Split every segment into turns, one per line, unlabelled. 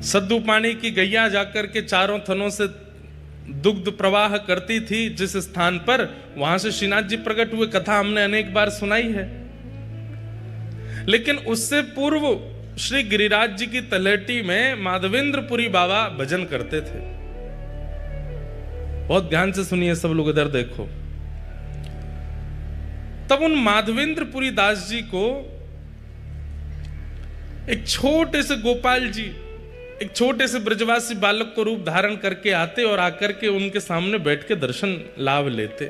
सद्दू पानी की गैया जाकर के चारों थनों से दुग्ध प्रवाह करती थी जिस स्थान पर, वहां से श्रीनाथ जी प्रकट हुए। कथा हमने अनेक बार सुनाई है। लेकिन उससे पूर्व श्री गिरिराज जी की तलहटी में माधवेंद्रपुरी बाबा भजन करते थे। बहुत ध्यान से सुनिए सब लोग, इधर देखो। तब उन माधवेंद्रपुरी दास जी को एक छोटे से गोपाल जी, एक छोटे से ब्रजवासी बालक को रूप धारण करके आते और आकर के उनके सामने बैठ के दर्शन लाभ लेते।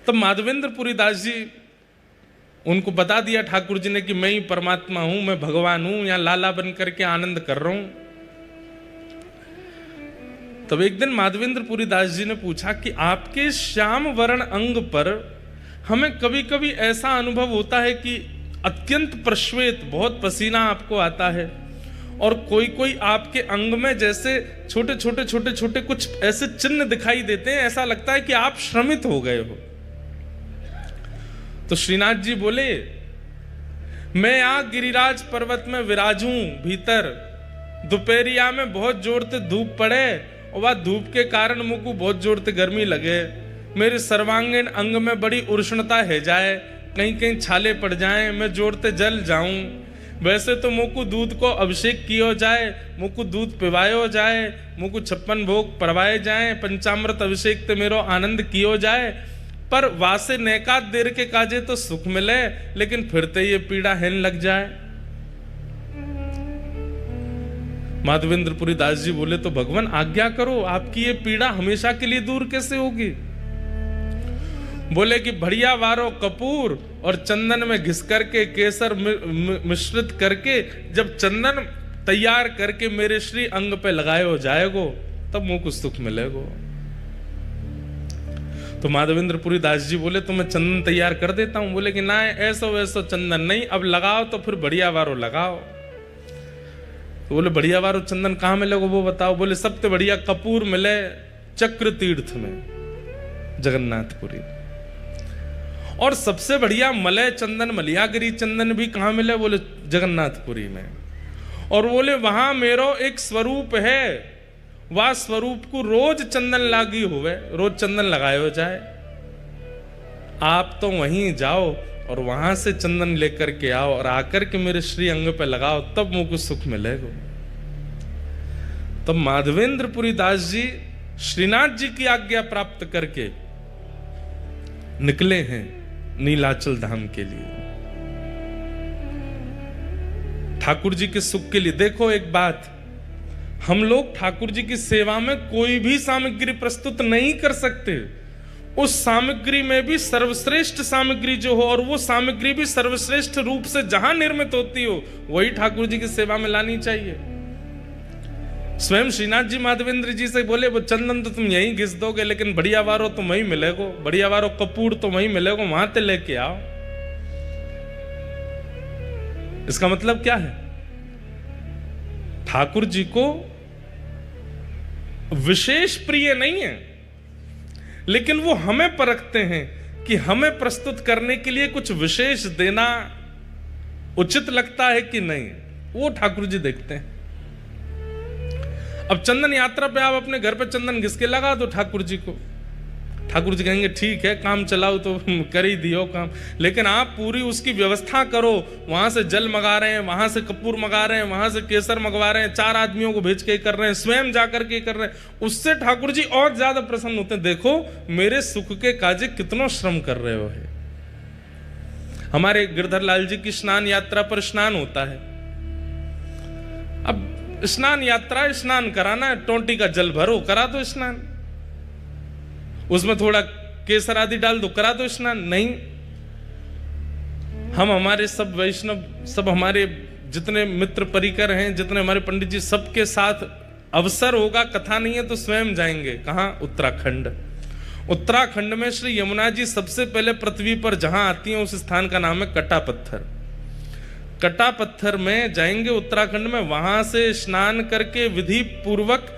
तब माधवेंद्रपुरी दास जी उनको बता दिया ठाकुर जी ने कि मैं ही परमात्मा हूं, मैं भगवान हूं, यहां लाला बन करके आनंद कर रहा हूं। तब एक दिन माधवेंद्रपुरी दास जी ने पूछा कि आपके श्याम वर्ण अंग पर हमें कभी कभी ऐसा अनुभव होता है कि अत्यंत प्रश्वेत, बहुत पसीना आपको आता है, और कोई कोई आपके अंग में जैसे छोटे छोटे छोटे छोटे कुछ ऐसे चिन्ह दिखाई देते हैं, ऐसा लगता है कि आप श्रमित हो गए हो। तो श्रीनाथ जी बोले, मैं आ गिरिराज पर्वत में विराजूं भीतर, दोपहरिया में बहुत जोर से धूप पड़े और वह धूप के कारण मुझको बहुत जोर से गर्मी लगे, मेरे सर्वांगीण अंग में बड़ी उष्णता है जाए, कहीं कहीं छाले पड़ जाएं, मैं जोर से जल जाऊं। वैसे तो मुझको दूध को अभिषेक किया जाए, मुझको दूध पिवायो जाए, मुझको 56 भोग परवाए जाए, पंचामृत अभिषेक ते मेरो आनंद कियो जाए, पर वासे नेकात देर के काजे तो सुख मिले, लेकिन फिरते ये पीड़ा हेन लग जाए। माधवेंद्रपुरी दास जी बोले, तो भगवान आज्ञा करो, आपकी ये पीड़ा हमेशा के लिए दूर कैसे होगी? बोले कि बढ़िया वारो कपूर और चंदन में घिस करके केसर मिश्रित करके जब चंदन तैयार करके मेरे श्री अंग पे लगाए हो जाएगो, तब मुझे कुछ सुख मिलेगो। तो माधवेंद्रपुरी दास जी बोले, तो मैं चंदन तैयार कर देता हूं। बोले कि ना, ऐसा वैसा चंदन नहीं, अब लगाओ तो फिर बढ़िया वारो लगाओ। तो बोले बढ़िया वारो चंदन कहां मिलेगा वो बताओ। बोले सबसे बढ़िया कपूर मिले चक्र तीर्थ में, जगन्नाथपुरी। और सबसे बढ़िया मलय चंदन, मलियागिरी चंदन भी कहां मिले? बोले जगन्नाथपुरी में। और बोले वहां मेरो एक स्वरूप है, वह स्वरूप को रोज चंदन लागी हुए, रोज चंदन लगाए हो जाए। आप तो वहीं जाओ और वहां से चंदन लेकर के आओ और आकर के मेरे श्री अंग पे लगाओ, तब मुझको सुख मिलेगा। तब माधवेंद्रपुरी दास जी श्रीनाथ जी की आज्ञा प्राप्त करके निकले हैं नीलाचल धाम के लिए, ठाकुर जी के सुख के लिए। देखो एक बात, हम लोग ठाकुर जी की सेवा में कोई भी सामग्री प्रस्तुत नहीं कर सकते। उस सामग्री में भी सर्वश्रेष्ठ सामग्री जो हो, और वो सामग्री भी सर्वश्रेष्ठ रूप से जहां निर्मित होती हो, वही ठाकुर जी की सेवा में लानी चाहिए। स्वयं श्रीनाथ जी माधवेंद्र जी से बोले, वो चंदन तो तुम यहीं घिस दोगे, लेकिन बढ़िया वारो तो वहीं मिलेगो, बढ़िया वारो कपूर तो वहीं मिलेगो, वहां ते लेके आओ। इसका मतलब क्या है? ठाकुर जी को विशेष प्रिय नहीं है, लेकिन वो हमें परखते हैं कि हमें प्रस्तुत करने के लिए कुछ विशेष देना उचित लगता है कि नहीं, वो ठाकुर जी देखते हैं। अब चंदन यात्रा पे आप अपने घर पे चंदन घिस के लगा दो ठाकुर जी को, ठाकुर जी कहेंगे ठीक है, काम चलाओ तो कर ही दियो काम। लेकिन आप पूरी उसकी व्यवस्था करो, वहां से जल मंगा रहे हैं, वहां से कपूर मंगा रहे हैं, वहां से केसर मंगवा रहे हैं, 4 आदमियों को भेज के कर रहे हैं, स्वयं जाकर के कर रहे हैं, उससे ठाकुर जी और ज्यादा प्रसन्न होते हैं। देखो मेरे सुख के काजे कितना श्रम कर रहे हो है। हमारे गिरधर लाल जी की स्नान यात्रा पर स्नान होता है। अब स्नान यात्रा, स्नान कराना, टोंटी का जल भरो, करा दो स्नान, उसमें थोड़ा केसर आदि डाल दो, करा दो स्नान। नहीं, हम हमारे सब वैष्णव, सब हमारे जितने मित्र परिकर हैं, जितने हमारे पंडित जी, सबके साथ अवसर होगा, कथा नहीं है तो स्वयं जाएंगे। कहां? उत्तराखंड। उत्तराखंड में श्री यमुना जी सबसे पहले पृथ्वी पर जहां आती हैं, उस स्थान का नाम है कटा पत्थर। कटा पत्थर में जाएंगे उत्तराखंड में, वहां से स्नान करके विधि पूर्वक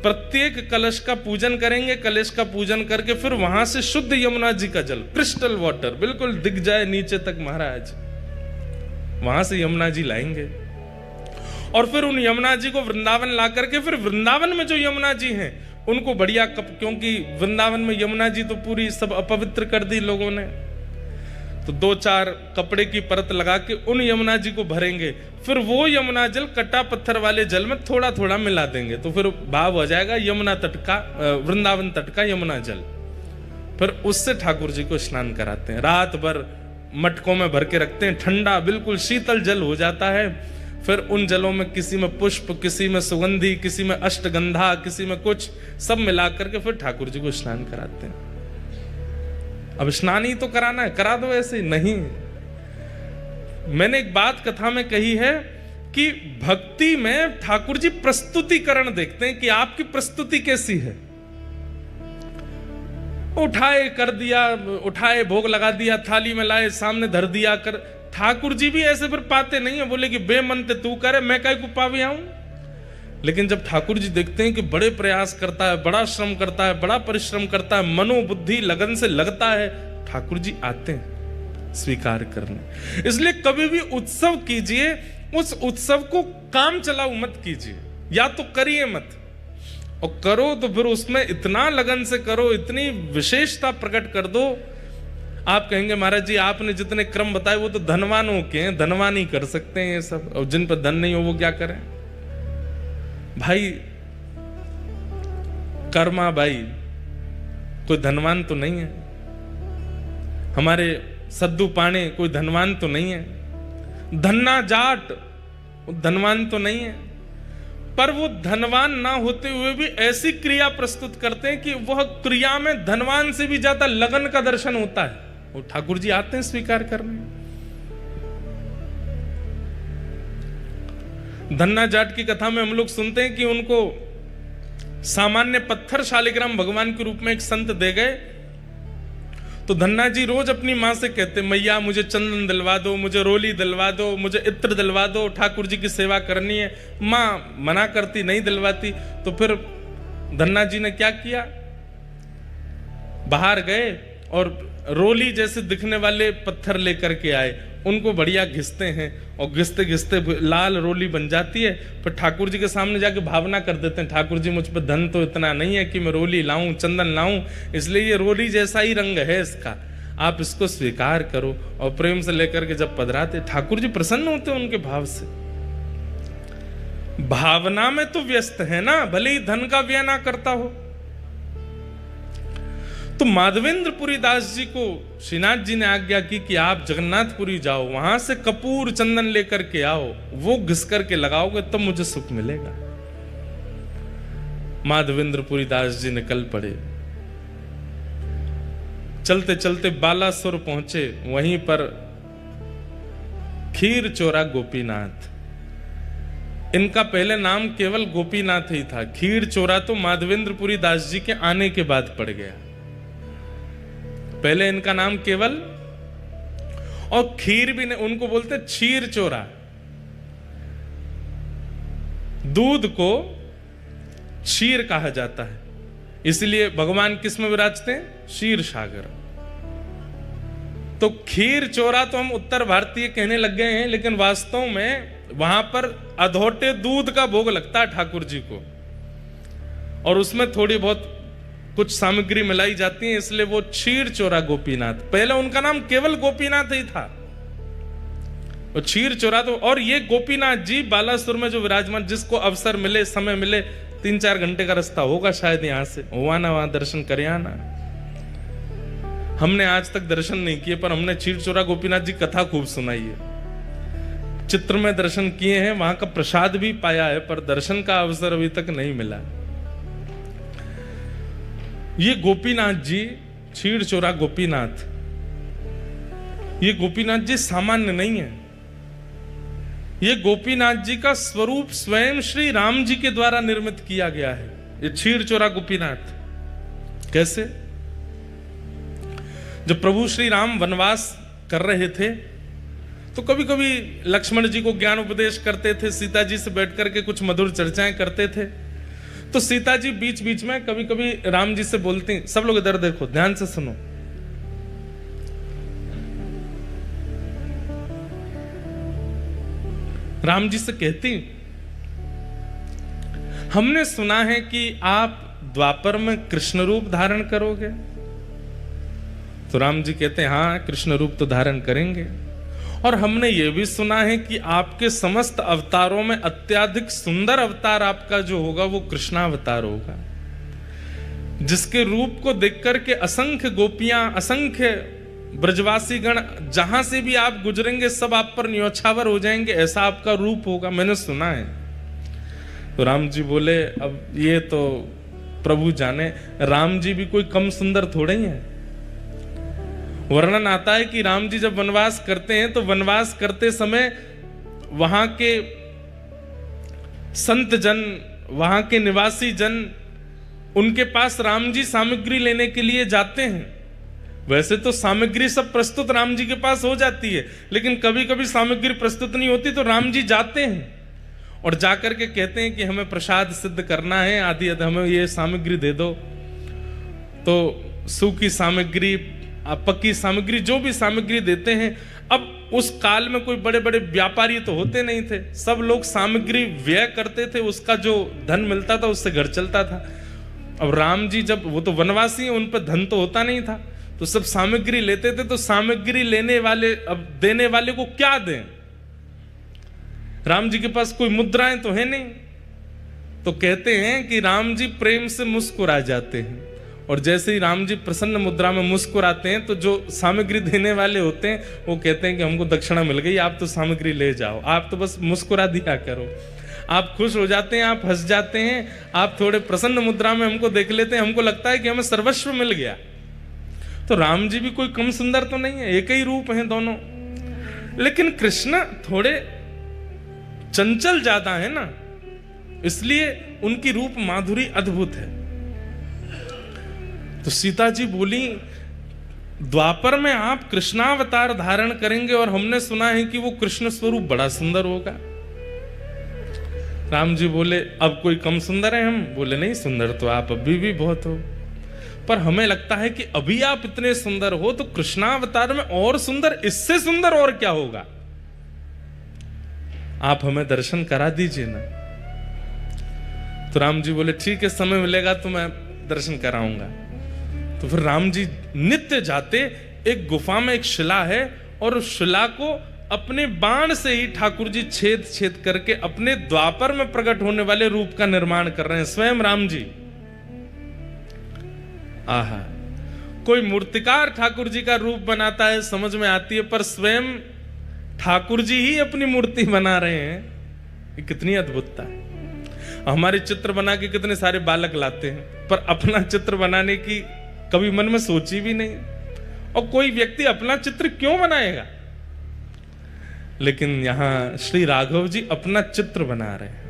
प्रत्येक कलश का पूजन करेंगे। कलश का पूजन करके फिर वहां से शुद्ध यमुना जी का जल, क्रिस्टल वाटर, बिल्कुल दिख जाए नीचे तक महाराज, वहां से यमुना जी लाएंगे। और फिर उन यमुना जी को वृंदावन ला करके फिर वृंदावन में जो यमुना जी हैं उनको बढ़िया क्योंकि वृंदावन में यमुना जी तो पूरी सब अपवित्र कर दी लोगों ने, तो 2-4 कपड़े की परत लगा के उन यमुना जी को भरेंगे, फिर वो यमुना जल कट्टा पत्थर वाले जल में थोड़ा थोड़ा मिला देंगे, तो फिर भाव हो जाएगा यमुना तट का, वृंदावन तट का यमुना जल। फिर उससे ठाकुर जी को स्नान कराते हैं, रात भर मटकों में भर के रखते हैं, ठंडा बिल्कुल शीतल जल हो जाता है। फिर उन जलों में किसी में पुष्प, किसी में सुगंधी, किसी में अष्टगंधा, किसी में कुछ, सब मिला करके फिर ठाकुर जी को स्नान कराते हैं। अब स्नान ही तो कराना है, करा दो ऐसे ही नहीं। मैंने एक बात कथा में कही है कि भक्ति में ठाकुर जी प्रस्तुतिकरण देखते हैं कि आपकी प्रस्तुति कैसी है। उठाए कर दिया, उठाए भोग लगा दिया, थाली में लाए सामने धर दिया कर, ठाकुर जी भी ऐसे फिर पाते नहीं है, बोले कि बेमनते तू करे मैं काहे को पावे आऊं। लेकिन जब ठाकुर जी देखते हैं कि बड़े प्रयास करता है, बड़ा श्रम करता है, बड़ा परिश्रम करता है, मनोबुद्धि लगन से लगता है, ठाकुर जी आते हैं स्वीकार करने। इसलिए कभी भी उत्सव कीजिए, उस उत्सव को काम चलाओ मत कीजिए, या तो करिए मत, और करो तो फिर उसमें इतना लगन से करो, इतनी विशेषता प्रकट कर दो। आप कहेंगे महाराज जी आपने जितने क्रम बताए वो तो धनवानों के हैं, धनवान ही कर सकते हैं ये सब, और जिन पर धन नहीं हो वो क्या करें। भाई कर्मा भाई कोई धनवान तो नहीं है, हमारे सद्दू पाणे कोई धनवान तो नहीं है, धन्ना जाट धनवान तो नहीं है, पर वो धनवान ना होते हुए भी ऐसी क्रिया प्रस्तुत करते हैं कि वह क्रिया में धनवान से भी ज्यादा लगन का दर्शन होता है। वो ठाकुर जी आते हैं स्वीकार करने। धन्ना जाट की कथा में हम लोग सुनते हैं कि उनको सामान्य पत्थर शालिग्राम भगवान के रूप में एक संत दे गए, तो धन्ना जी रोज अपनी मां से कहते, मैया मुझे चंदन दिलवा दो, मुझे रोली दिलवा दो, मुझे इत्र दिलवा दो, ठाकुर जी की सेवा करनी है। मां मना करती, नहीं दिलवाती। तो फिर धन्ना जी ने क्या किया, बाहर गए और रोली जैसे दिखने वाले पत्थर लेकर के आए, उनको बढ़िया घिसते हैं, और घिसते घिसते लाल रोली बन जाती है। फिर ठाकुर जी के सामने जाके भावना कर देते हैं, ठाकुर जी मुझ पर धन तो इतना नहीं है कि मैं रोली लाऊं, चंदन लाऊं, इसलिए ये रोली जैसा ही रंग है इसका, आप इसको स्वीकार करो। और प्रेम से लेकर के जब पधराते, ठाकुर जी प्रसन्न होते हैं उनके भाव से। भावना में तो व्यस्त है ना, भले ही धन का व्यय ना करता हो। तो माधवेंद्रपुरी दास जी को श्रीनाथ जी ने आज्ञा की कि आप जगन्नाथपुरी जाओ, वहां से कपूर चंदन लेकर के आओ, वो घिस करके लगाओगे तब मुझे सुख मिलेगा। माधवेंद्रपुरी दास जी निकल पड़े, चलते चलते बालासुर पहुंचे, वहीं पर खीर चोरा गोपीनाथ, इनका पहले नाम केवल गोपीनाथ ही था, खीर चोरा तो माधवेंद्रपुरी दास जी के आने के बाद पड़ गया, पहले इनका नाम केवल, और खीर भी नहीं, उनको बोलते क्षीर चोरा। दूध को क्षीर कहा जाता है, इसलिए भगवान किस में विराजते हैं, क्षीर सागर। तो खीर चोरा तो हम उत्तर भारतीय कहने लग गए हैं, लेकिन वास्तव में वहां पर अधोटे दूध का भोग लगता है ठाकुर जी को, और उसमें थोड़ी बहुत कुछ सामग्री मिलाई जाती है, इसलिए वो क्षीर चोरा गोपीनाथ। पहले उनका नाम केवल गोपीनाथ ही था, वो क्षीर चोरा। तो और ये गोपीनाथ जी बालासुर में जो विराजमान, जिसको अवसर मिले, समय मिले, 3-4 घंटे का रास्ता होगा शायद यहां से, हुआ ना वहां दर्शन करे आना। हमने आज तक दर्शन नहीं किए, पर हमने क्षीर चोरा गोपीनाथ जी कथा खूब सुनाई है, चित्र में दर्शन किए हैं, वहां का प्रसाद भी पाया है, पर दर्शन का अवसर अभी तक नहीं मिला। ये गोपीनाथ जी, क्षीर चोरा गोपीनाथ, ये गोपीनाथ जी सामान्य नहीं है, ये गोपीनाथ जी का स्वरूप स्वयं श्री राम जी के द्वारा निर्मित किया गया है, ये क्षीर चोरा गोपीनाथ। कैसे? जब प्रभु श्री राम वनवास कर रहे थे, तो कभी कभी लक्ष्मण जी को ज्ञान उपदेश करते थे, सीता जी से बैठ करके कुछ मधुर चर्चाएं करते थे। तो सीता जी बीच बीच में कभी कभी राम जी से बोलती, सब लोग इधर देखो, ध्यान से सुनो, राम जी से कहती हमने सुना है कि आप द्वापर में कृष्ण रूप धारण करोगे। तो राम जी कहते हैं हाँ, कृष्ण रूप तो धारण करेंगे। और हमने ये भी सुना है कि आपके समस्त अवतारों में अत्यधिक सुंदर अवतार आपका जो होगा वो कृष्णावतार होगा, जिसके रूप को देख करके असंख्य गोपियां, असंख्य ब्रजवासी गण जहां से भी आप गुजरेंगे सब आप पर न्योछावर हो जाएंगे, ऐसा आपका रूप होगा, मैंने सुना है। तो राम जी बोले अब ये तो प्रभु जाने, राम जी भी कोई कम सुंदर थोड़े ही है। वर्णन आता है कि राम जी जब वनवास करते हैं तो वनवास करते समय वहां के संत जन, वहां के निवासी जन उनके पास राम जी सामग्री लेने के लिए जाते हैं। वैसे तो सामग्री सब प्रस्तुत राम जी के पास हो जाती है, लेकिन कभी कभी सामग्री प्रस्तुत नहीं होती तो राम जी जाते हैं और जाकर के कहते हैं कि हमें प्रसाद सिद्ध करना है, आदि हमें ये सामग्री दे दो। तो सूखी सामग्री, पक्की सामग्री, जो भी सामग्री देते हैं। अब उस काल में कोई बड़े बड़े व्यापारी तो होते नहीं थे, सब लोग सामग्री व्यय करते थे, उसका जो धन मिलता था उससे घर चलता था। अब राम जी जब, वो तो वनवासी हैं, उन पर धन तो होता नहीं था, तो सब सामग्री लेते थे। तो सामग्री लेने वाले अब देने वाले को क्या दें? राम जी के पास कोई मुद्राएं तो है नहीं। तो कहते हैं कि राम जी प्रेम से मुस्कुरा जाते हैं, और जैसे ही राम जी प्रसन्न मुद्रा में मुस्कुराते हैं तो जो सामग्री देने वाले होते हैं वो कहते हैं कि हमको दक्षिणा मिल गई, आप तो सामग्री ले जाओ, आप तो बस मुस्कुरा दिया करो। आप खुश हो जाते हैं, आप हंस जाते हैं, आप थोड़े प्रसन्न मुद्रा में हमको देख लेते हैं, हमको लगता है कि हमें सर्वस्व मिल गया। तो राम जी भी कोई कम सुंदर तो नहीं है, एक ही रूप हैं दोनों। लेकिन कृष्ण थोड़े चंचल ज्यादा है ना, इसलिए उनकी रूप माधुरी अद्भुत है। तो सीता जी बोली द्वापर में आप कृष्णावतार धारण करेंगे और हमने सुना है कि वो कृष्ण स्वरूप बड़ा सुंदर होगा। राम जी बोले अब कोई कम सुंदर है हम? बोले नहीं, सुंदर तो आप अभी भी बहुत हो, पर हमें लगता है कि अभी आप इतने सुंदर हो तो कृष्णावतार में और सुंदर, इससे सुंदर और क्या होगा? आप हमें दर्शन करा दीजिए ना। तो राम जी बोले ठीक है, समय मिलेगा तो मैं दर्शन कराऊंगा। तो फिर राम जी नित्य जाते, एक गुफा में एक शिला है और उस शिला को अपने बाण से ही ठाकुर जी छेद छेद करके अपने द्वापर में प्रकट होने वाले रूप का निर्माण कर रहे हैं स्वयं राम जी। आहा, कोई मूर्तिकार ठाकुर जी का रूप बनाता है समझ में आती है, पर स्वयं ठाकुर जी ही अपनी मूर्ति बना रहे हैं, ये कितनी अद्भुतता है। हमारे चित्र बना के कितने सारे बालक लाते हैं, पर अपना चित्र बनाने की कभी मन में सोची भी नहीं। और कोई व्यक्ति अपना चित्र क्यों बनाएगा? लेकिन यहां श्री राघव जी अपना चित्र बना रहे हैं।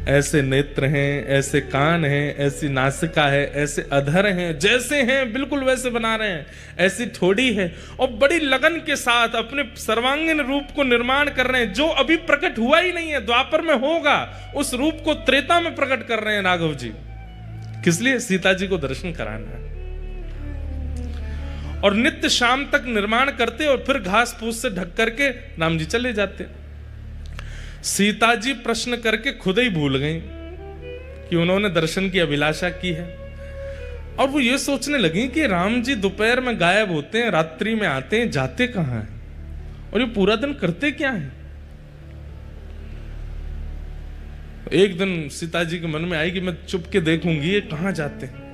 ऐसे नेत्र हैं, ऐसे कान हैं, ऐसी नासिका है, ऐसे अधर हैं, जैसे हैं बिल्कुल वैसे बना रहे हैं, ऐसी ठोड़ी है, और बड़ी लगन के साथ अपने सर्वांगीण रूप को निर्माण कर रहे हैं, जो अभी प्रकट हुआ ही नहीं है, द्वापर में होगा, उस रूप को त्रेता में प्रकट कर रहे हैं राघव जी। किस लिए? सीता जी को दर्शन कराना है। और नित्य शाम तक निर्माण करते और फिर घास फूस से ढक करके राम जी चले जाते। सीता जी प्रश्न करके खुद ही भूल गई कि उन्होंने दर्शन की अभिलाषा की है, और वो ये सोचने लगी कि राम जी दोपहर में गायब होते हैं, रात्रि में आते हैं, जाते कहां हैं, और ये पूरा दिन करते क्या हैं। एक दिन सीता जी के मन में आई कि मैं चुप के देखूंगी ये कहां जाते हैं।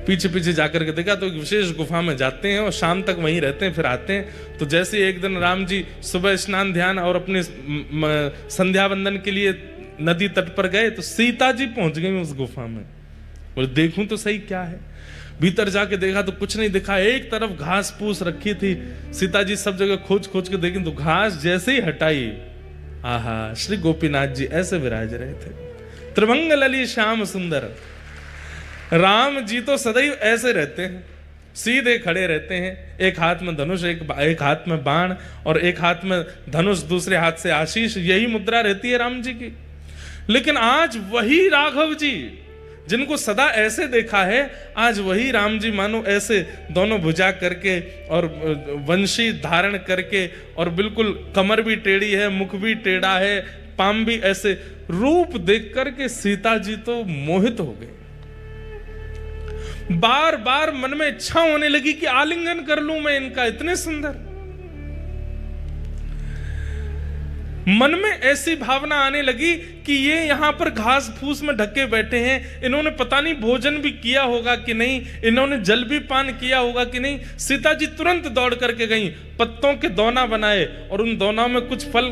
पीछे पीछे जाकर के देखा तो एक विशेष गुफा में जाते हैं और शाम तक वहीं रहते हैं, फिर आते हैं। तो जैसे एक दिन राम जी सुबह स्नान ध्यान और अपने संध्या वंदन के लिए नदी तट पर गए तो सीता जी पहुंच गई उस गुफा में। बोले देखूं तो सही क्या है। भीतर जाके देखा तो कुछ नहीं दिखा, एक तरफ घास फूस रखी थी। सीता जी सब जगह खोज खोज के देखी तो घास जैसे ही हटाई, आहा, श्री गोपीनाथ जी ऐसे विराज रहे थे, त्रिभंग लली श्याम सुंदर। राम जी तो सदैव ऐसे रहते हैं, सीधे खड़े रहते हैं, एक हाथ में धनुष, एक हाथ में बाण, और एक हाथ में धनुष, दूसरे हाथ से आशीष, यही मुद्रा रहती है राम जी की। लेकिन आज वही राघव जी जिनको सदा ऐसे देखा है, आज वही राम जी मानो ऐसे दोनों भुजा करके और वंशी धारण करके, और बिल्कुल कमर भी टेढ़ी है, मुख भी टेढ़ा है, पाम भी ऐसे रूप देख करके सीता जी तो मोहित हो गए। बार बार मन में इच्छा होने लगी कि आलिंगन कर लूं मैं इनका, इतने सुंदर। मन में ऐसी भावना आने लगी कि ये यहां पर घास फूस में ढके बैठे हैं, इन्होंने पता नहीं भोजन भी किया होगा कि नहीं, इन्होंने जल भी पान किया होगा कि नहीं। सीता जी तुरंत दौड़ करके गई, पत्तों के दोना बनाए और उन दोनों में कुछ फल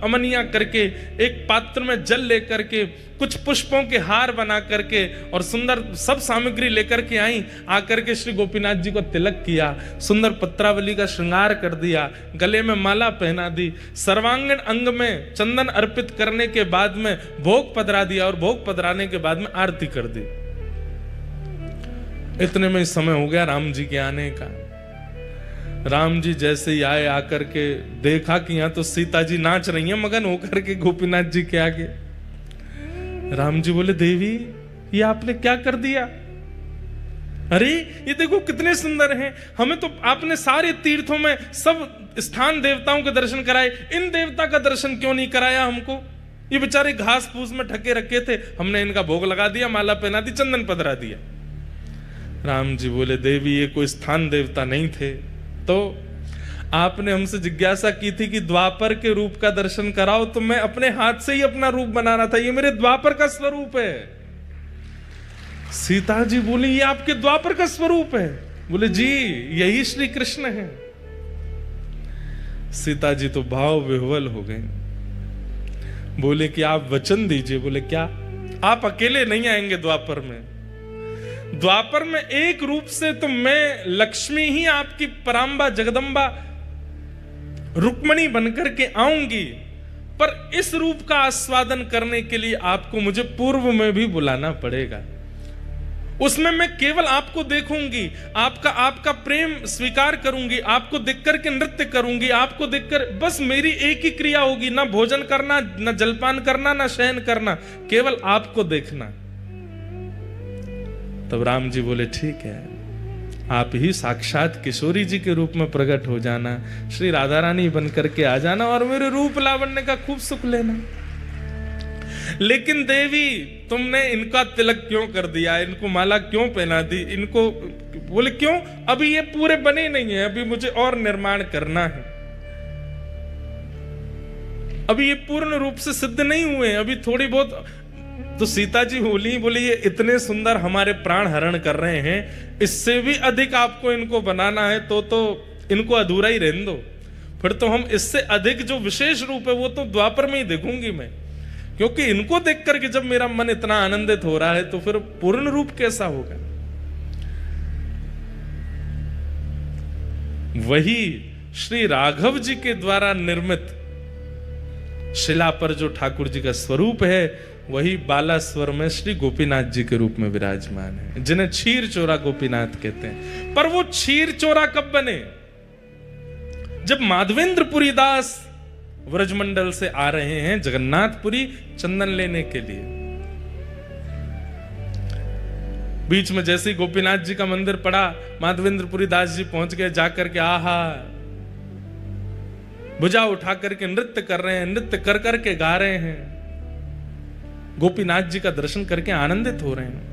अमनिया करके, एक पात्र में जल लेकर के, कुछ पुष्पों के हार बना करके और सुंदर सब सामग्री लेकर के आई। आकर के श्री गोपीनाथ जी को तिलक किया, सुंदर पत्रावली का श्रृंगार कर दिया, गले में माला पहना दी, सर्वांगीण अंग में चंदन अर्पित करने के बाद में भोग पधरा दिया और भोग पधराने के बाद में आरती कर दी। इतने में समय हो गया राम जी के आने का। राम जी जैसे ही आए, आकर के देखा कि यहां तो सीता जी नाच रही हैं मगन होकर के गोपीनाथ जी के आगे। राम जी बोले, देवी ये आपने क्या कर दिया? अरे ये देखो कितने सुंदर हैं, हमें तो आपने सारे तीर्थों में सब स्थान देवताओं के दर्शन कराए, इन देवता का दर्शन क्यों नहीं कराया हमको? ये बेचारे घास फूस में ढके रखे थे, हमने इनका भोग लगा दिया, माला पहना दी, चंदन पधरा दिया। राम जी बोले, देवी ये कोई स्थान देवता नहीं थे, तो आपने हमसे जिज्ञासा की थी कि द्वापर के रूप का दर्शन कराओ, तो मैं अपने हाथ से ही अपना रूप बनाना था, ये मेरे द्वापर का स्वरूप है। सीता जी बोली, ये आपके द्वापर का स्वरूप है? बोले जी यही श्री कृष्ण है। सीता जी तो भाव विह्वल हो गए, बोले कि आप वचन दीजिए। बोले क्या? आप अकेले नहीं आएंगे द्वापर में, द्वापर में एक रूप से तो मैं लक्ष्मी ही आपकी परांबा जगदम्बा रुक्मणी बनकर के आऊंगी, पर इस रूप का आस्वादन करने के लिए आपको मुझे पूर्व में भी बुलाना पड़ेगा। उसमें मैं केवल आपको देखूंगी, आपका प्रेम स्वीकार करूंगी, आपको देखकर के नृत्य करूंगी, आपको देखकर बस मेरी एक ही क्रिया होगी, ना भोजन करना, ना जलपान करना, ना शयन करना, केवल आपको देखना। तब राम जी बोले, ठीक है, आप ही साक्षात किशोरी जी के रूप में प्रकट हो जाना, श्री राधा रानी बन करके आ जाना और मेरे रूप लावण्य का खूब सुख लेना। लेकिन देवी तुमने इनका तिलक क्यों कर दिया, इनको माला क्यों पहना दी, इनको? बोले क्यों? अभी ये पूरे बने नहीं है, अभी मुझे और निर्माण करना है, अभी ये पूर्ण रूप से सिद्ध नहीं हुए, अभी थोड़ी बहुत। तो सीता जी बोली ये इतने सुंदर हमारे प्राण हरण कर रहे हैं, इससे भी अधिक आपको इनको बनाना है तो इनको अधूरा ही रहने दो, फिर तो हम इससे अधिक जो विशेष रूप है वो तो द्वापर में ही देखूंगी मैं, क्योंकि इनको देख करके जब मेरा मन इतना आनंदित हो रहा है तो फिर पूर्ण रूप कैसा होगा। वही श्री राघव जी के द्वारा निर्मित शिला पर जो ठाकुर जी का स्वरूप है, वही बालास्वर में श्री गोपीनाथ जी के रूप में विराजमान है, जिन्हें क्षीर चोरा गोपीनाथ कहते हैं। पर वो क्षीर चोरा कब बने? जब माधवेंद्रपुरी दास व्रजमंडल से आ रहे हैं जगन्नाथपुरी चंदन लेने के लिए। बीच में जैसे ही गोपीनाथ जी का मंदिर पड़ा, माधवेंद्रपुरी दास जी पहुंच गए, जाकर के आहा भुजा उठा करके नृत्य कर रहे हैं, नृत्य कर करके गा रहे हैं, गोपीनाथ जी का दर्शन करके आनंदित हो रहे हैं।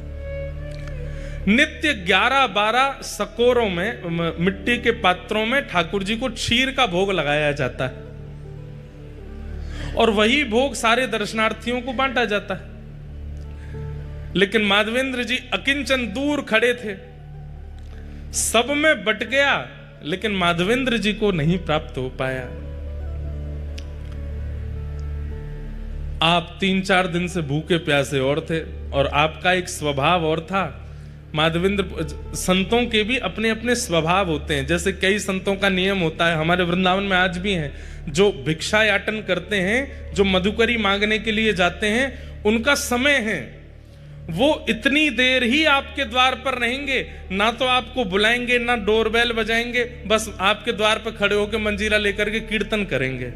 नित्य 11-12 सकोरों में, मिट्टी के पात्रों में ठाकुर जी को क्षीर का भोग लगाया जाता है और वही भोग सारे दर्शनार्थियों को बांटा जाता है। लेकिन माधवेंद्र जी अकिंचन दूर खड़े थे, सब में बट गया, लेकिन माधवेंद्र जी को नहीं प्राप्त हो पाया। आप 3-4 दिन से भूखे प्यासे और थे और आपका एक स्वभाव और था। माधवेंद्र संतों के भी अपने अपने स्वभाव होते हैं, जैसे कई संतों का नियम होता है, हमारे वृंदावन में आज भी है, जो भिक्षा याटन करते हैं, जो मधुकरी मांगने के लिए जाते हैं, उनका समय है, वो इतनी देर ही आपके द्वार पर रहेंगे, ना तो आपको बुलाएंगे, ना डोरबेल बजाएंगे, बस आपके द्वार पर खड़े होकर मंजीरा लेकर के कीर्तन करेंगे।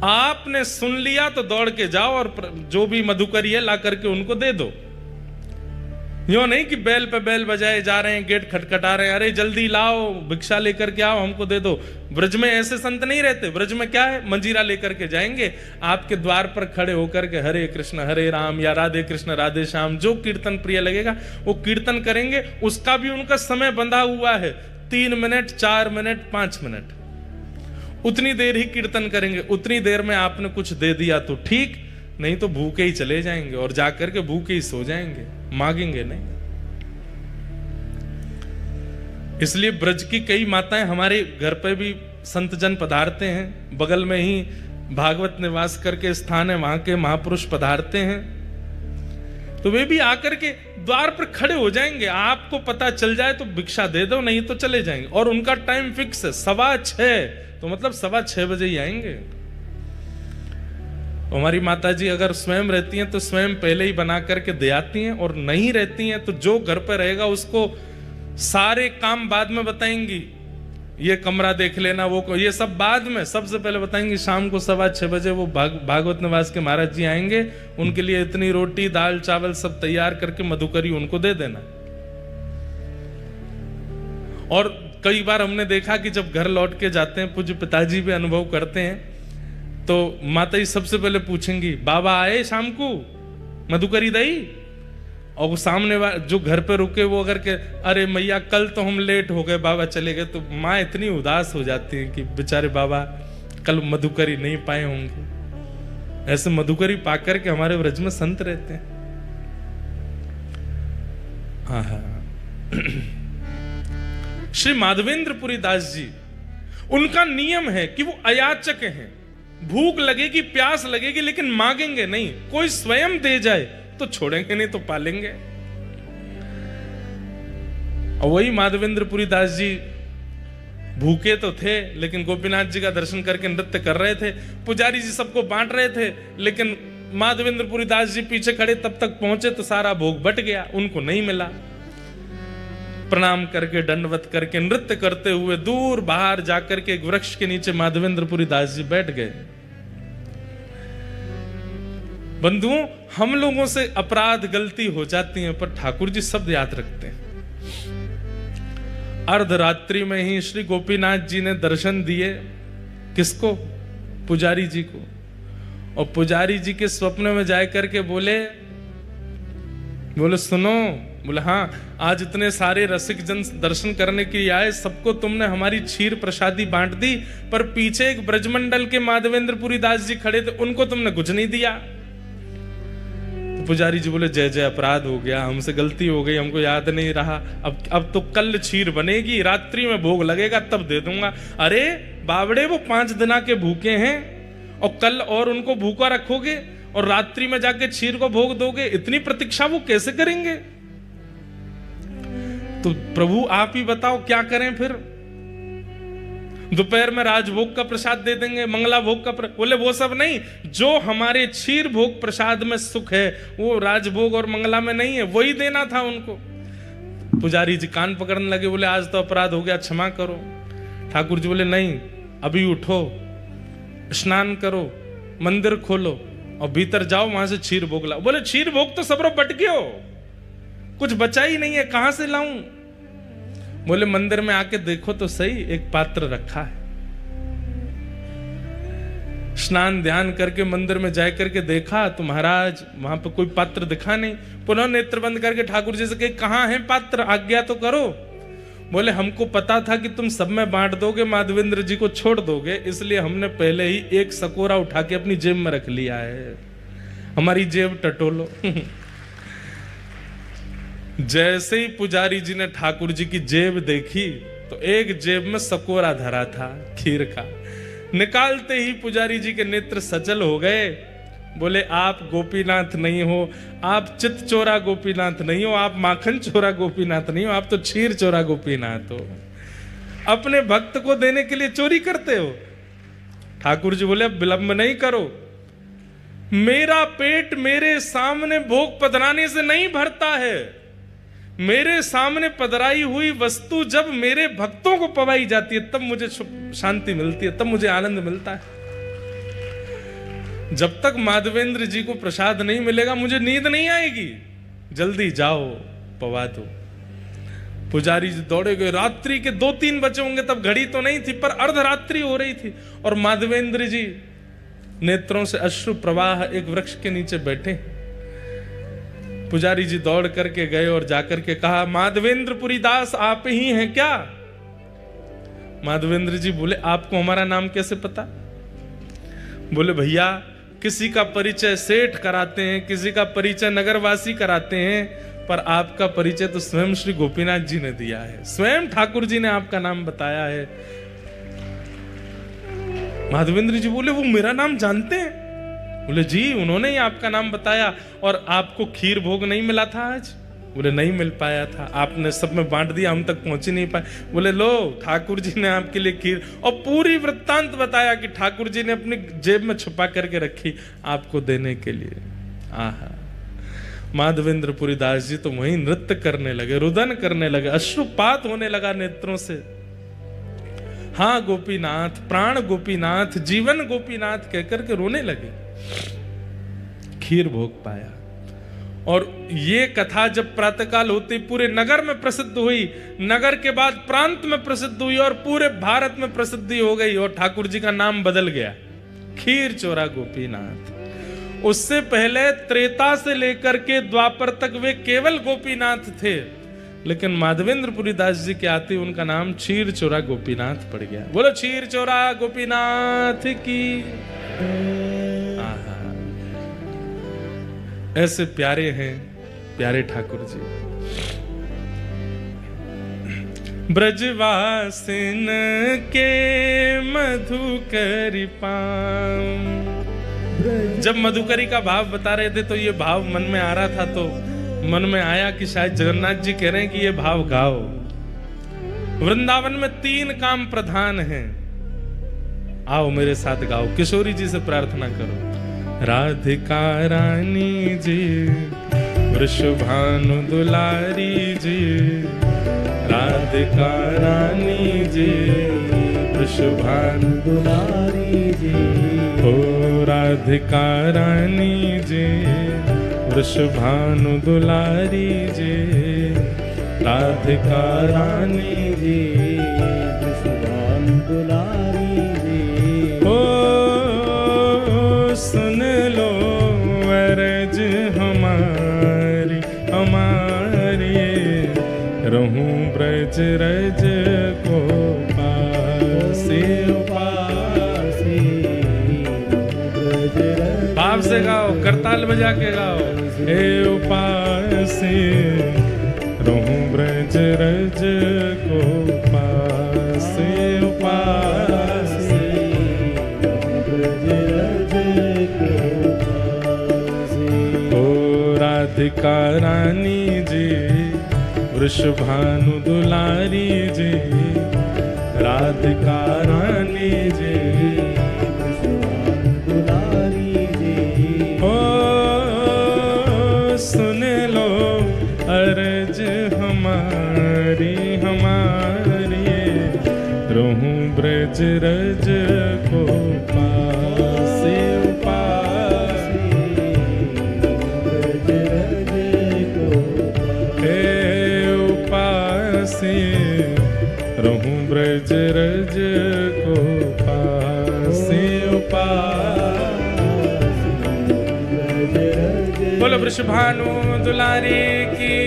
आपने सुन लिया तो दौड़ के जाओ और जो भी मधुकरी है ला करके उनको दे दो। यूं नहीं कि बैल पे बैल बजाए जा रहे हैं, गेट खटखटा रहे हैं, अरे जल्दी लाओ भिक्षा लेकर के आओ, हमको दे दो। ब्रज में ऐसे संत नहीं रहते। ब्रज में क्या है, मंजीरा लेकर के जाएंगे, आपके द्वार पर खड़े होकर के हरे कृष्ण हरे राम या राधे कृष्ण राधे श्याम, जो कीर्तन प्रिय लगेगा वो कीर्तन करेंगे। उसका भी उनका समय बंधा हुआ है, 3 मिनट 4 मिनट 5 मिनट, उतनी देर ही कीर्तन करेंगे। उतनी देर में आपने कुछ दे दिया तो ठीक, नहीं तो भूखे ही चले जाएंगे और जाकर के भूखे ही सो जाएंगे, मांगेंगे नहीं। इसलिए ब्रज की कई माताएं हमारे घर पे भी संत जन पधारते हैं, बगल में ही भागवत निवास करके स्थान है, वहां के महापुरुष पधारते हैं, तो वे भी आकर के द्वार पर खड़े हो जाएंगे। आपको पता चल जाए तो भिक्षा दे दो, नहीं तो चले जाएंगे। और उनका टाइम फिक्स है 6:15, तो मतलब 6:15 बजे ही आएंगे। हमारी माता जी अगर स्वयं रहती हैं तो स्वयं पहले ही बना करके दे आती हैं, और नहीं रहती हैं तो जो घर पर रहेगा उसको सारे काम बाद में बताएंगी, ये कमरा देख लेना, वो ये सब बाद में, सबसे पहले बताएंगी शाम को 6:15 बजे वो भागवत निवास के महाराज जी आएंगे, उनके लिए इतनी रोटी दाल चावल सब तैयार करके मधुकरी उनको दे देना। और कई बार हमने देखा कि जब घर लौट के जाते हैं, पूज्य पिताजी भी अनुभव करते हैं, तो माता जी सबसे पहले पूछेंगी बाबा आए शाम को, मधुकरी दई? और वो सामने जो घर पे रुके वो अगर के अरे मैया कल तो हम लेट हो गए, बाबा चले गए, तो माँ इतनी उदास हो जाती है कि बेचारे बाबा कल मधुकरी नहीं पाए होंगे। ऐसे मधुकरी पाकर के हमारे व्रज में संत रहते हैं। श्री माधवेंद्रपुरी दास जी, उनका नियम है कि वो अयाचक हैं। भूख लगेगी प्यास लगेगी लेकिन मांगेंगे नहीं, कोई स्वयं दे जाए तो छोड़ेंगे नहीं तो पालेंगे। और वही माधवेंद्रपुरी दास जी भूखे तो थे लेकिन गोपीनाथ जी का दर्शन करके नृत्य कर रहे थे। पुजारी जी सबको बांट रहे थे, लेकिन माधवेंद्रपुरी दास जी पीछे खड़े, तब तक पहुंचे तो सारा भोग बट गया, उनको नहीं मिला। प्रणाम करके दंडवत करके नृत्य करते हुए दूर बाहर जाकर के एक वृक्ष के नीचे माधवेंद्रपुरी दास जी बैठ गए। बंधुओं, हम लोगों से अपराध गलती हो जाती है, पर ठाकुर जी शब्द याद रखते हैं। अर्धरात्रि में ही श्री गोपीनाथ जी ने दर्शन दिए, किसको? पुजारी जी को। और पुजारी जी के स्वप्न में जाकर के बोले सुनो, बोले हाँ, आज इतने सारे रसिक जन दर्शन करने के लिए आए, सबको तुमने हमारी क्षीर प्रसादी बांट दी, पर पीछे एक ब्रजमंडल के माधवेंद्रपुरी दास जी खड़े थे, उनको तुमने कुछ नहीं दिया। तो पुजारी जी बोले जय जय, अपराध हो गया, हमसे गलती हो गई, हमको याद नहीं रहा। अब तो कल क्षीर बनेगी, रात्रि में भोग लगेगा तब दे दूंगा। अरे बावड़े, वो 5 दिन के भूखे हैं और कल और उनको भूखा रखोगे और रात्रि में जाके क्षीर को भोग दोगे, इतनी प्रतीक्षा वो कैसे करेंगे? तो प्रभु आप ही बताओ क्या करें फिर? दोपहर में राजभोग का प्रसाद दे देंगे, मंगला भोग का बोले वो सब नहीं, जो हमारे क्षीर भोग प्रसाद में सुख है वो राजभोग और मंगला में नहीं है, वही देना था उनको। पुजारी जी कान पकड़ने लगे, बोले आज तो अपराध हो गया, क्षमा करो। ठाकुर जी बोले नहीं, अभी उठो, स्नान करो, मंदिर खोलो और भीतर जाओ, वहां से क्षीर भोग लाओ। बोले क्षीर भोग तो सबरो बट गयो, कुछ बचा ही नहीं है, कहां से लाऊं? बोले मंदिर में आके देखो तो सही, एक पात्र रखा है। स्नान ध्यान करके मंदिर में जाकर करके देखा तो महाराज वहां पे कोई पात्र दिखा नहीं। पुनः नेत्र बंद करके ठाकुर जी से कहे कहां है पात्र, आज्ञा तो करो। बोले हमको पता था कि तुम सब में बांट दोगे, माधवेंद्र जी को छोड़ दोगे, इसलिए हमने पहले ही एक सकोरा उठा के अपनी जेब में रख लिया है। हमारी जेब टटोलो। जैसे ही पुजारी जी ने ठाकुर जी की जेब देखी तो एक जेब में सकोरा धरा था खीर का। निकालते ही पुजारी जी के नेत्र सचल हो गए। बोले आप गोपीनाथ नहीं हो, आप चित चोरा गोपीनाथ नहीं हो, आप माखन चोरा गोपीनाथ नहीं हो, आप तो क्षीर चोरा गोपीनाथ हो। अपने भक्त को देने के लिए चोरी करते हो। ठाकुर जी बोले अब विलंब नहीं करो, मेरा पेट मेरे सामने भोग पधराने से नहीं भरता है। मेरे सामने पधराई हुई वस्तु जब मेरे भक्तों को पवाई जाती है तब मुझे शांति मिलती है, तब मुझे आनंद मिलता है। जब तक माधवेंद्र जी को प्रसाद नहीं मिलेगा मुझे नींद नहीं आएगी। जल्दी जाओ, पवा दो। पुजारी जी दौड़े गए, रात्रि के 2-3 बजे होंगे, तब घड़ी तो नहीं थी पर अर्धरात्रि हो रही थी, और माधवेंद्र जी नेत्रों से अश्रु प्रवाह एक वृक्ष के नीचे बैठे। पुजारी जी दौड़ करके गए और जाकर के कहा, माधवेंद्रपुरी दास आप ही हैं क्या? माधवेंद्र जी बोले, आपको हमारा नाम कैसे पता? बोले, भैया किसी का परिचय सेठ कराते हैं, किसी का परिचय नगरवासी कराते हैं, पर आपका परिचय तो स्वयं श्री गोपीनाथ जी ने दिया है, स्वयं ठाकुर जी ने आपका नाम बताया है। माधवेंद्र जी बोले, वो मेरा नाम जानते हैं? बोले, जी उन्होंने ही आपका नाम बताया। और आपको खीर भोग नहीं मिला था आज? बोले, नहीं मिल पाया था, आपने सब में बांट दिया, हम तक पहुंच ही नहीं पाए। बोले, लो ठाकुर जी ने आपके लिए खीर, और पूरी वृत्तांत बताया कि ठाकुर जी ने अपनी जेब में छुपा करके रखी आपको देने के लिए। आहा, माधवेंद्रपुरी दास जी तो वहीं नृत्य करने लगे, रुदन करने लगे, अश्रुपात होने लगा नेत्रों से। हाँ गोपीनाथ, प्राण गोपीनाथ, जीवन गोपीनाथ कहकर के रोने लगे। खीर भोग पाया। और ये कथा जब प्रातःकाल होती पूरे नगर में प्रसिद्ध हुई, नगर के बाद प्रांत में प्रसिद्ध हुई और पूरे भारत में प्रसिद्धि हो गई, और ठाकुर जी का नाम बदल गया, खीर चोरा गोपीनाथ। उससे पहले त्रेता से लेकर के द्वापर तक वे केवल गोपीनाथ थे, लेकिन माधवेंद्रपुरी दास जी के आते उनका नाम क्षीर चोरा गोपीनाथ पड़ गया। बोलो क्षीर चोरा गोपीनाथ की। आहा, ऐसे प्यारे हैं प्यारे ठाकुर जी। ब्रजवासिन के मधुकरी पाम। जब मधुकरी का भाव बता रहे थे तो ये भाव मन में आ रहा था, तो मन में आया कि शायद जगन्नाथ जी कह रहे हैं कि ये भाव गाओ। वृंदावन में 3 काम प्रधान हैं, आओ मेरे साथ गाओ। किशोरी जी से प्रार्थना करो। राधिका रानी जी, वृषभानु दुलारी जी, राधिका रानी जी, वृषभानु दुलारी जी, ओ राधिका रानी जी, वृषभानु दुलारी जी, राधिका रानी जी, वृषभानु दुलारी जी। ओ सुन लो अरज हमारी हमारी, रहूं ब्रज रज को पासे पासे। भाव से गाओ, करताल बजा के गाओ। हे उपासे रहूं ब्रज रज को पासे उपासे, ब्रज रज को पासे। ओ राधिका रानी जी, वृषभानु दुलारी जी, राधिका रानी जी, वृषभानु दुलारी जी। ओ सुन लो अरज हमारी हमारी, रहूं ब्रज रज को पासे पासे, ब्रज रज को हे उपासे, रहूं ब्रज रज को पासे उपासे। बोलो वृषभानु दुलारी की।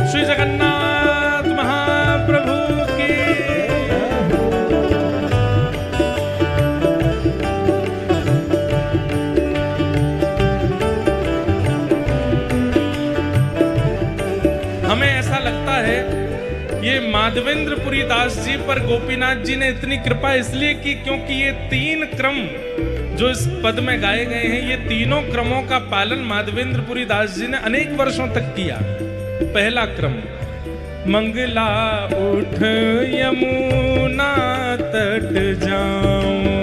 श्री जगन्नाथ महाप्रभु की। हमें ऐसा लगता है ये माधवेंद्रपुरी दास जी पर गोपीनाथ जी ने इतनी कृपा इसलिए की क्योंकि ये 3 क्रम जो इस पद में गाए गए हैं, ये तीनों क्रमों का पालन माधवेंद्रपुरी दास जी ने अनेक वर्षों तक किया। पहला क्रम, मंगला उठ यमुना तट जाऊं,